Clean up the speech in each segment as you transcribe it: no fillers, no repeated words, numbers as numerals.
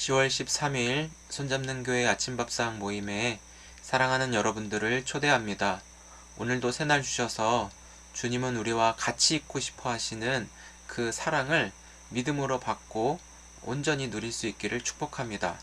10월 13일 손잡는 교회 아침밥상 모임에 사랑하는 여러분들을 초대합니다. 오늘도 새날 주셔서 주님은 우리와 같이 있고 싶어 하시는 그 사랑을 믿음으로 받고 온전히 누릴 수 있기를 축복합니다.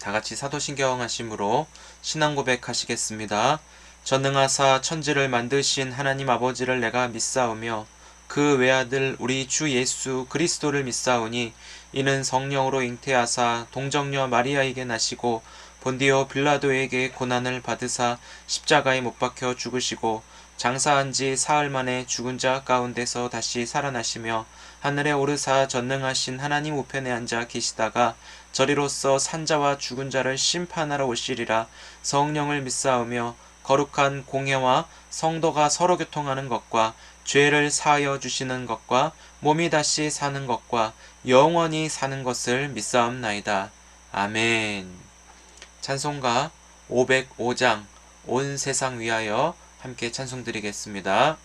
다 같이 사도신경 하심으로 신앙 고백하시겠습니다. 전능하사 천지를 만드신 하나님 아버지를 내가 믿사오며 그 외아들 우리 주 예수 그리스도를 믿사오니 이는 성령으로 잉태하사 동정녀 마리아에게 나시고 본디오 빌라도에게 고난을 받으사 십자가에 못 박혀 죽으시고 장사한 지 사흘 만에 죽은 자 가운데서 다시 살아나시며 하늘에 오르사 전능하신 하나님 우편에 앉아 계시다가 저리로서 산자와 죽은 자를 심판하러 오시리라. 성령을 믿사오며 거룩한 공회와 성도가 서로 교통하는 것과 죄를 사하여 주시는 것과 몸이 다시 사는 것과 영원히 사는 것을 믿사옵나이다. 아멘. 찬송가 505장 온 세상 위하여 함께 찬송드리겠습니다.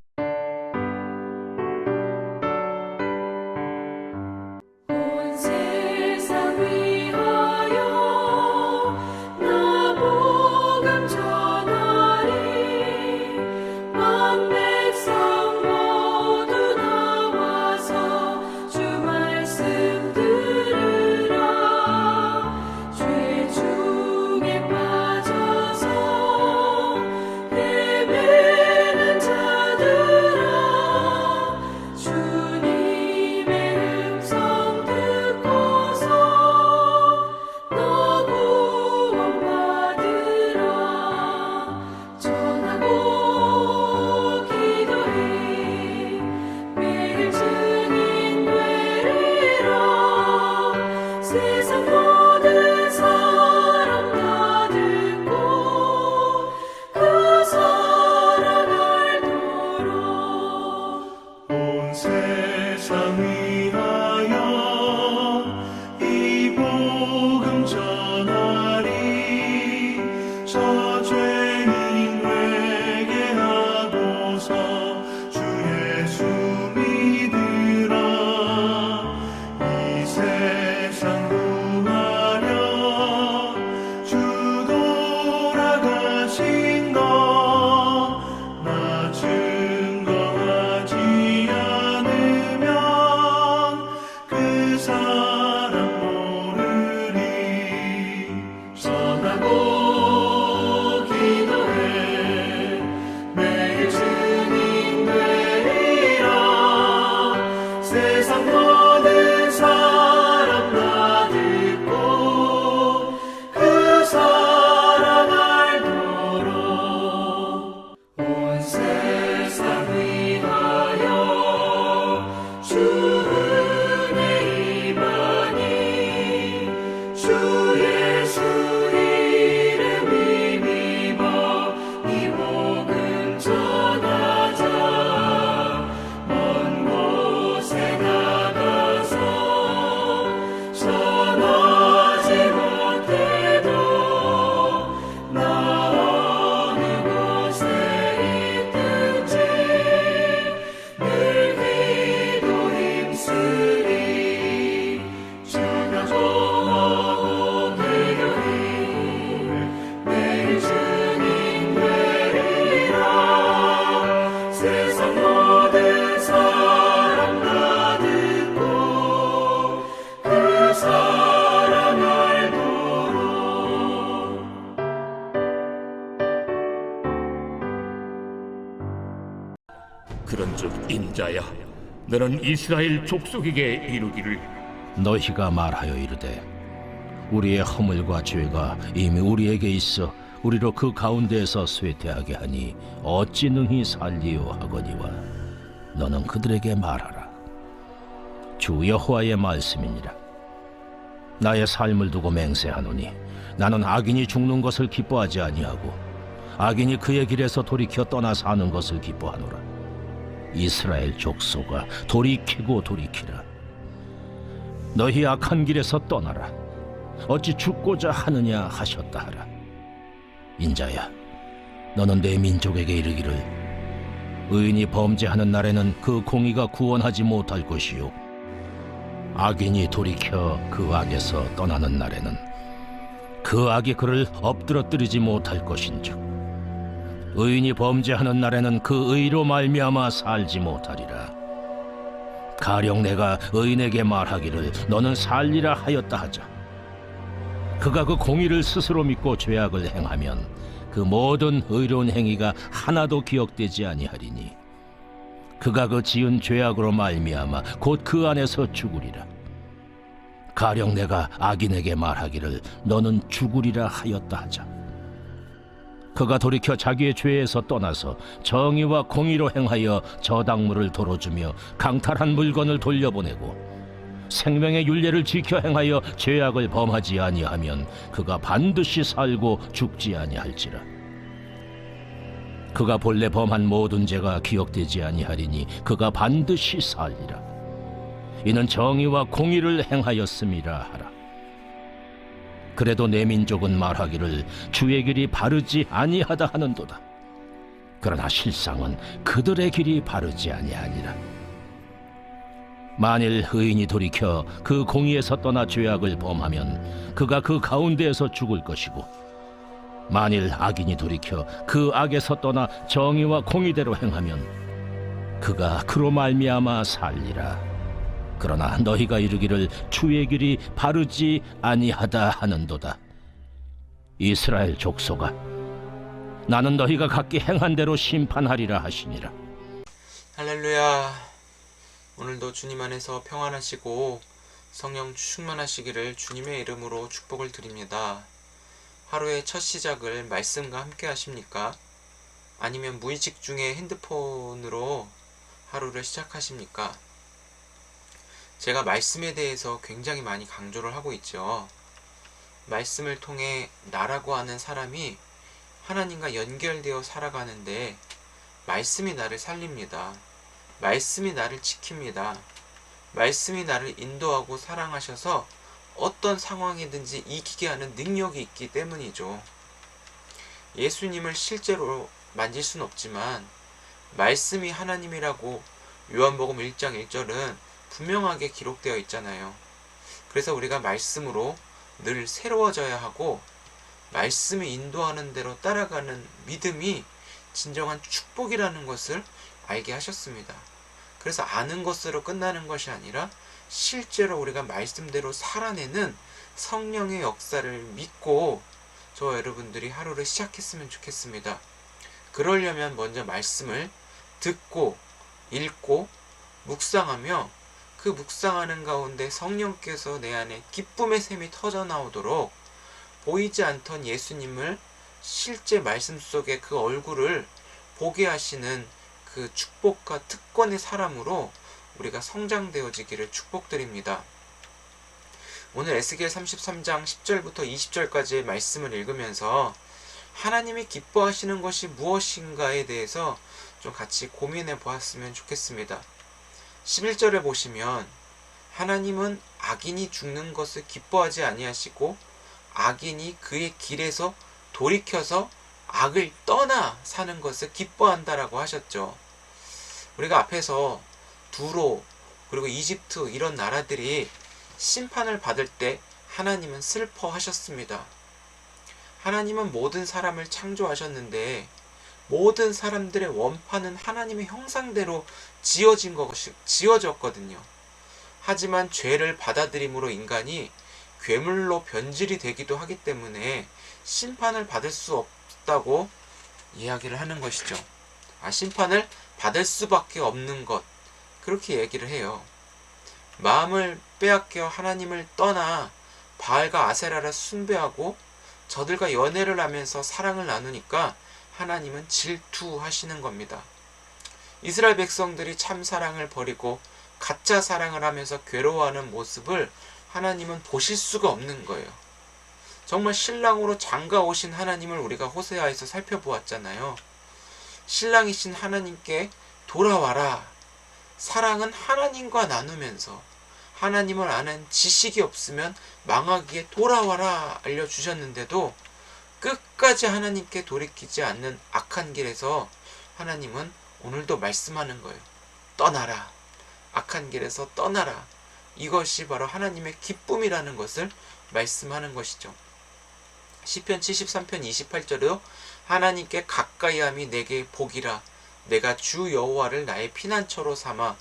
그런즉 인자야, 너는 이스라엘 족속에게 이르기를 너희가 말하여 이르되 우리의 허물과 죄가 이미 우리에게 있어 우리로 그 가운데에서 쇠퇴하게 하니 어찌 능히 살리요 하거니와 너는 그들에게 말하라. 주 여호와의 말씀이니라. 나의 삶을 두고 맹세하노니 나는 악인이 죽는 것을 기뻐하지 아니하고 악인이 그의 길에서 돌이켜 떠나 사는 것을 기뻐하노라. 이스라엘 족속아, 돌이키고 돌이키라. 너희 악한 길에서 떠나라. 어찌 죽고자 하느냐 하셨다 하라. 인자야, 너는 내 민족에게 이르기를 의인이 범죄하는 날에는 그 공의가 구원하지 못할 것이요 악인이 돌이켜 그 악에서 떠나는 날에는 그 악이 그를 엎드러뜨리지 못할 것인즉 의인이 범죄하는 날에는 그 의로 말미암아 살지 못하리라. 가령 내가 의인에게 말하기를 너는 살리라 하였다 하자. 그가 그 공의를 스스로 믿고 죄악을 행하면 그 모든 의로운 행위가 하나도 기억되지 아니하리니 그가 그 지은 죄악으로 말미암아 곧 그 안에서 죽으리라. 가령 내가 악인에게 말하기를 너는 죽으리라 하였다 하자. 그가 돌이켜 자기의 죄에서 떠나서 정의와 공의로 행하여 저당물을 도로주며 강탈한 물건을 돌려보내고 생명의 율례를 지켜 행하여 죄악을 범하지 아니하면 그가 반드시 살고 죽지 아니할지라. 그가 본래 범한 모든 죄가 기억되지 아니하리니 그가 반드시 살리라. 이는 정의와 공의를 행하였음이라 하라. 그래도 내 민족은 말하기를 주의 길이 바르지 아니하다 하는도다. 그러나 실상은 그들의 길이 바르지 아니하니라. 만일 의인이 돌이켜 그 공의에서 떠나 죄악을 범하면 그가 그 가운데에서 죽을 것이고 만일 악인이 돌이켜 그 악에서 떠나 정의와 공의대로 행하면 그가 그로 말미암아 살리라. 그러나 너희가 이르기를 주의 길이 바르지 아니하다 하는도다. 이스라엘 족속아, 나는 너희가 각기 행한 대로 심판하리라 하시니라. 할렐루야. 오늘도 주님 안에서 평안하시고 성령 충만하시기를 주님의 이름으로 축복을 드립니다. 하루의 첫 시작을 말씀과 함께 하십니까? 아니면 무의식 중에 핸드폰으로 하루를 시작하십니까? 제가 말씀에 대해서 굉장히 많이 강조를 하고 있죠. 말씀을 통해 나라고 하는 사람이 하나님과 연결되어 살아가는데 말씀이 나를 살립니다. 말씀이 나를 지킵니다. 말씀이 나를 인도하고 사랑하셔서 어떤 상황이든지 이기게 하는 능력이 있기 때문이죠. 예수님을 실제로 만질 순 없지만 말씀이 하나님이라고 요한복음 1장 1절은 분명하게 기록되어 있잖아요. 그래서 우리가 말씀으로 늘 새로워져야 하고 말씀이 인도하는 대로 따라가는 믿음이 진정한 축복이라는 것을 알게 하셨습니다. 그래서 아는 것으로 끝나는 것이 아니라 실제로 우리가 말씀대로 살아내는 성령의 역사를 믿고 저와 여러분들이 하루를 시작했으면 좋겠습니다. 그러려면 먼저 말씀을 듣고 읽고 묵상하며 그 묵상하는 가운데 성령께서 내 안에 기쁨의 샘이 터져나오도록 보이지 않던 예수님을 실제 말씀 속에 그 얼굴을 보게 하시는 그 축복과 특권의 사람으로 우리가 성장되어지기를 축복드립니다. 오늘 에스겔 33장 10절부터 20절까지의 말씀을 읽으면서 하나님이 기뻐하시는 것이 무엇인가에 대해서 좀 같이 고민해 보았으면 좋겠습니다. 11절에 보시면 하나님은 악인이 죽는 것을 기뻐하지 아니하시고 악인이 그의 길에서 돌이켜서 악을 떠나 사는 것을 기뻐한다라고 하셨죠. 우리가 앞에서 두로 그리고 이집트 이런 나라들이 심판을 받을 때 하나님은 슬퍼하셨습니다. 하나님은 모든 사람을 창조하셨는데 모든 사람들의 원판은 하나님의 형상대로 지어졌거든요. 하지만 죄를 받아들임으로 인간이 괴물로 변질이 되기도 하기 때문에 심판을 받을 수 없다고 이야기를 하는 것이죠. 심판을 받을 수밖에 없는 것, 그렇게 얘기를 해요. 마음을 빼앗겨 하나님을 떠나 바알과 아세라를 숭배하고 저들과 연애를 하면서 사랑을 나누니까 하나님은 질투하시는 겁니다. 이스라엘 백성들이 참 사랑을 버리고 가짜 사랑을 하면서 괴로워하는 모습을 하나님은 보실 수가 없는 거예요. 정말 신랑으로 장가 오신 하나님을 우리가 호세아에서 살펴보았잖아요. 신랑이신 하나님께 돌아와라. 사랑은 하나님과 나누면서 하나님을 아는 지식이 없으면 망하기에 돌아와라 알려주셨는데도 끝까지 하나님께 돌이키지 않는 악한 길에서 하나님은 오늘도 말씀하는 거예요. 떠나라. 악한 길에서 떠나라. 이것이 바로 하나님의 기쁨이라는 것을 말씀하는 것이죠. 시편 73편 28절에도 하나님께 가까이함이 내게 복이라 내가 주 여호와를 나의 피난처로 삼아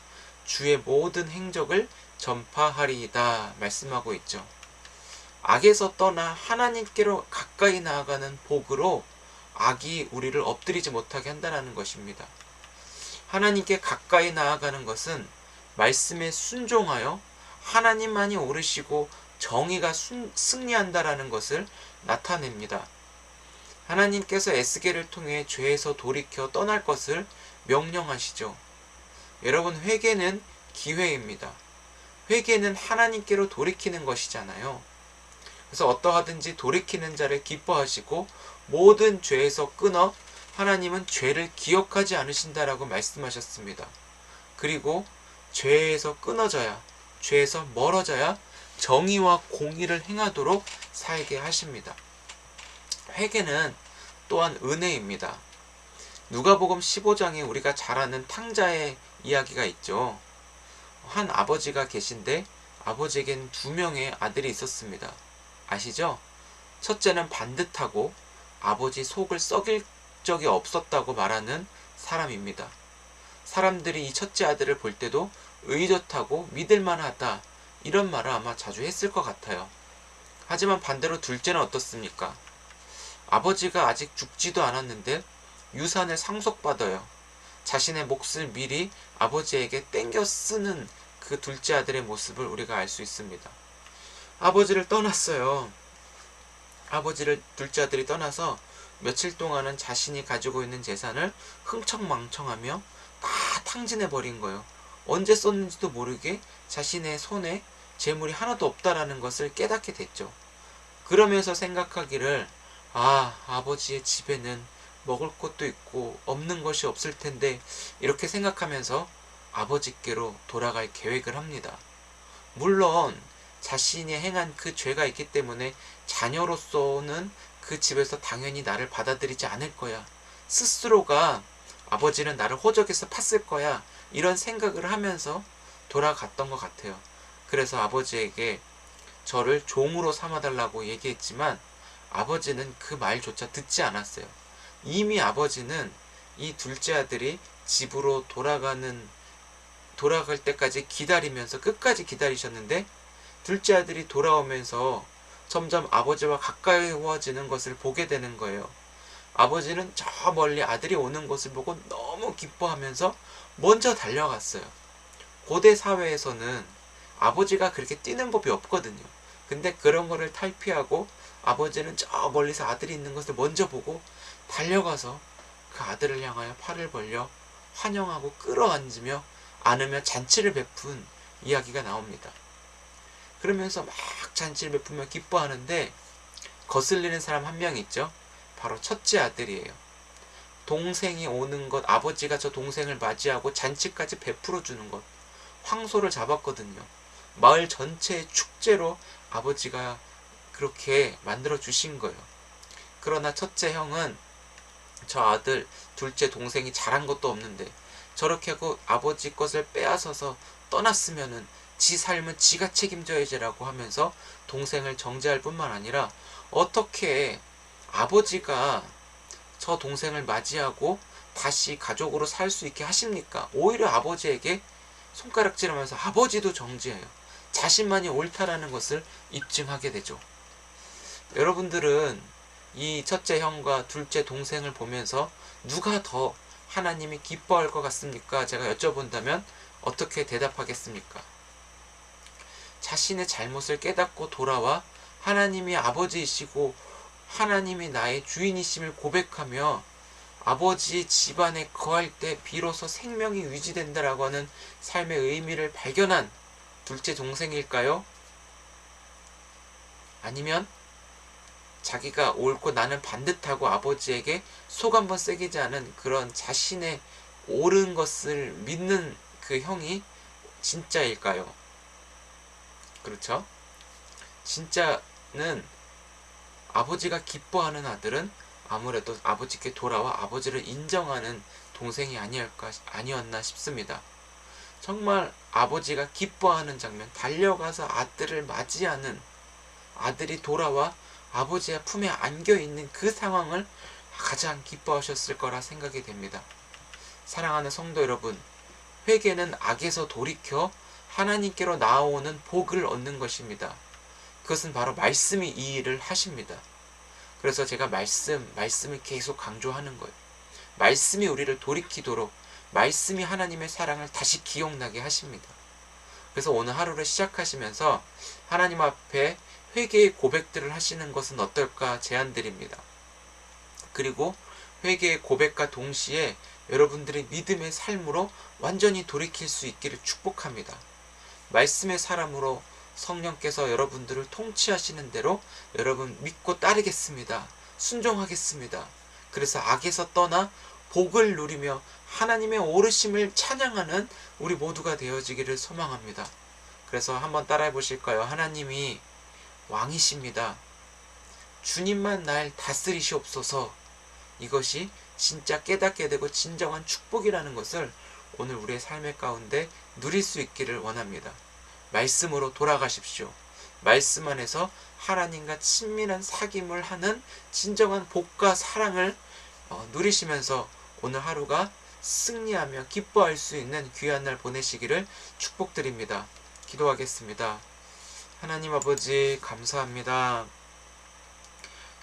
주의 모든 행적을 전파하리이다 말씀하고 있죠. 악에서 떠나 하나님께로 가까이 나아가는 복으로 악이 우리를 엎드리지 못하게 한다는 것입니다. 하나님께 가까이 나아가는 것은 말씀에 순종하여 하나님만이 옳으시고 정의가 승리한다라는 것을 나타냅니다. 하나님께서 에스겔을 통해 죄에서 돌이켜 떠날 것을 명령하시죠. 여러분, 회개는 기회입니다. 회개는 하나님께로 돌이키는 것이잖아요. 그래서 어떠하든지 돌이키는 자를 기뻐하시고 모든 죄에서 끊어 하나님은 죄를 기억하지 않으신다라고 말씀하셨습니다. 그리고 죄에서 끊어져야, 죄에서 멀어져야 정의와 공의를 행하도록 살게 하십니다. 회개는 또한 은혜입니다. 누가복음 15장에 우리가 잘 아는 탕자의 이야기가 있죠. 한 아버지가 계신데 아버지에겐 2명의 아들이 있었습니다. 아시죠? 첫째는 반듯하고 아버지 속을 썩일 적이 없었다고 말하는 사람입니다. 사람들이 이 첫째 아들을 볼 때도 의젓하고 믿을만하다 이런 말을 아마 자주 했을 것 같아요. 하지만 반대로 둘째는 어떻습니까? 아버지가 아직 죽지도 않았는데 유산을 상속받아요. 자신의 몫을 미리 아버지에게 땡겨 쓰는 그 둘째 아들의 모습을 우리가 알 수 있습니다. 아버지를 떠났어요. 둘째 아들이 떠나서 며칠 동안은 자신이 가지고 있는 재산을 흥청망청하며 다 탕진해버린 거예요. 언제 썼는지도 모르게 자신의 손에 재물이 하나도 없다라는 것을 깨닫게 됐죠. 그러면서 생각하기를 아버지의 집에는 먹을 것도 있고 없는 것이 없을 텐데 이렇게 생각하면서 아버지께로 돌아갈 계획을 합니다. 물론 자신이 행한 그 죄가 있기 때문에 자녀로서는 그 집에서 당연히 나를 받아들이지 않을 거야. 스스로가 아버지는 나를 호적에서 팠을 거야. 이런 생각을 하면서 돌아갔던 것 같아요. 그래서 아버지에게 저를 종으로 삼아달라고 얘기했지만 아버지는 그 말조차 듣지 않았어요. 이미 아버지는 이 둘째 아들이 집으로 돌아갈 때까지 기다리면서 끝까지 기다리셨는데 둘째 아들이 돌아오면서 점점 아버지와 가까워지는 것을 보게 되는 거예요. 아버지는 저 멀리 아들이 오는 것을 보고 너무 기뻐하면서 먼저 달려갔어요. 고대 사회에서는 아버지가 그렇게 뛰는 법이 없거든요. 근데 그런 거를 탈피하고 아버지는 저 멀리서 아들이 있는 것을 먼저 보고 달려가서 그 아들을 향하여 팔을 벌려 환영하고 끌어안으며 안으며 잔치를 베푼 이야기가 나옵니다. 그러면서 막 잔치를 베푸며 기뻐하는데 거슬리는 사람 한 명 있죠. 바로 첫째 아들이에요. 동생이 오는 것, 아버지가 저 동생을 맞이하고 잔치까지 베풀어 주는 것, 황소를 잡았거든요. 마을 전체의 축제로 아버지가 그렇게 만들어 주신 거예요. 그러나 첫째 형은 저 아들, 둘째 동생이 잘한 것도 없는데 저렇게 하고 아버지 것을 빼앗아서 떠났으면은 지 삶은 지가 책임져야지라고 하면서 동생을 정죄할 뿐만 아니라 어떻게 아버지가 저 동생을 맞이하고 다시 가족으로 살 수 있게 하십니까? 오히려 아버지에게 손가락질하면서 아버지도 정죄해요. 자신만이 옳다라는 것을 입증하게 되죠. 여러분들은 이 첫째 형과 둘째 동생을 보면서 누가 더 하나님이 기뻐할 것 같습니까? 제가 여쭤본다면 어떻게 대답하겠습니까? 자신의 잘못을 깨닫고 돌아와 하나님이 아버지이시고 하나님이 나의 주인이심을 고백하며 아버지의 집안에 거할 때 비로소 생명이 유지된다라고 하는 삶의 의미를 발견한 둘째 동생일까요? 아니면 자기가 옳고 나는 반듯하고 아버지에게 속 한번 새기지 않은 그런 자신의 옳은 것을 믿는 그 형이 진짜일까요? 그렇죠? 진짜는 아버지가 기뻐하는 아들은 아무래도 아버지께 돌아와 아버지를 인정하는 동생이 아니었나 싶습니다. 정말 아버지가 기뻐하는 장면, 달려가서 아들을 맞이하는, 아들이 돌아와 아버지의 품에 안겨있는 그 상황을 가장 기뻐하셨을 거라 생각이 됩니다. 사랑하는 성도 여러분, 회개는 악에서 돌이켜 하나님께로 나아오는 복을 얻는 것입니다. 그것은 바로 말씀이 이 일을 하십니다. 그래서 제가 말씀을 계속 강조하는 거예요. 말씀이 우리를 돌이키도록, 말씀이 하나님의 사랑을 다시 기억나게 하십니다. 그래서 오늘 하루를 시작하시면서 하나님 앞에 회개의 고백들을 하시는 것은 어떨까 제안드립니다. 그리고 회개의 고백과 동시에 여러분들의 믿음의 삶으로 완전히 돌이킬 수 있기를 축복합니다. 말씀의 사람으로 성령께서 여러분들을 통치하시는 대로 여러분 믿고 따르겠습니다. 순종하겠습니다. 그래서 악에서 떠나 복을 누리며 하나님의 오르심을 찬양하는 우리 모두가 되어지기를 소망합니다. 그래서 한번 따라해 보실까요? 하나님이 왕이십니다. 주님만 날 다스리시옵소서. 이것이 진짜 깨닫게 되고 진정한 축복이라는 것을 오늘 우리의 삶의 가운데 누릴 수 있기를 원합니다. 말씀으로 돌아가십시오. 말씀 안에서 하나님과 친밀한 사귐을 하는 진정한 복과 사랑을 누리시면서 오늘 하루가 승리하며 기뻐할 수 있는 귀한 날 보내시기를 축복드립니다. 기도하겠습니다. 하나님 아버지 감사합니다.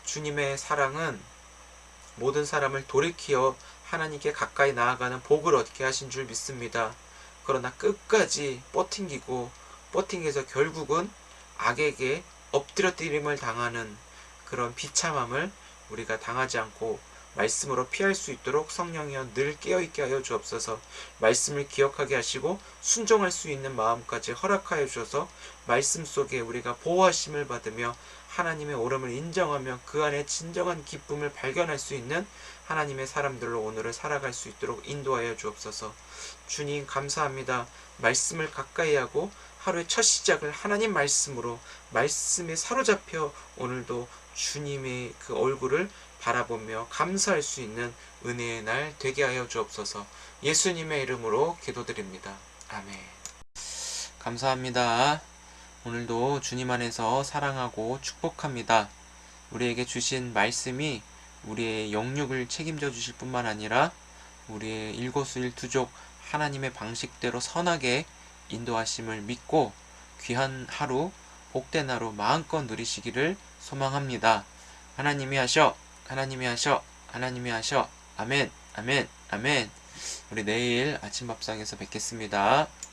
주님의 사랑은 모든 사람을 돌이키어 하나님께 가까이 나아가는 복을 얻게 하신 줄 믿습니다. 그러나 끝까지 버팅겨서 결국은 악에게 엎드려뜨림을 당하는 그런 비참함을 우리가 당하지 않고 말씀으로 피할 수 있도록 성령이여 늘 깨어있게 하여 주옵소서. 말씀을 기억하게 하시고 순종할 수 있는 마음까지 허락하여 주셔서 말씀 속에 우리가 보호하심을 받으며 하나님의 오름을 인정하며 그 안에 진정한 기쁨을 발견할 수 있는 하나님의 사람들로 오늘을 살아갈 수 있도록 인도하여 주옵소서. 주님 감사합니다. 말씀을 가까이 하고 하루의 첫 시작을 하나님 말씀으로 말씀에 사로잡혀 오늘도 주님의 그 얼굴을 바라보며 감사할 수 있는 은혜의 날 되게 하여 주옵소서. 예수님의 이름으로 기도드립니다. 아멘. 감사합니다. 오늘도 주님 안에서 사랑하고 축복합니다. 우리에게 주신 말씀이 우리의 영육을 책임져 주실 뿐만 아니라 우리의 일거수일투족 하나님의 방식대로 선하게 인도하심을 믿고 귀한 하루, 복된 하루 마음껏 누리시기를 소망합니다. 하나님이 하셔, 하나님이 하셔, 하나님이 하셔. 아멘, 아멘, 아멘. 우리 내일 아침 밥상에서 뵙겠습니다.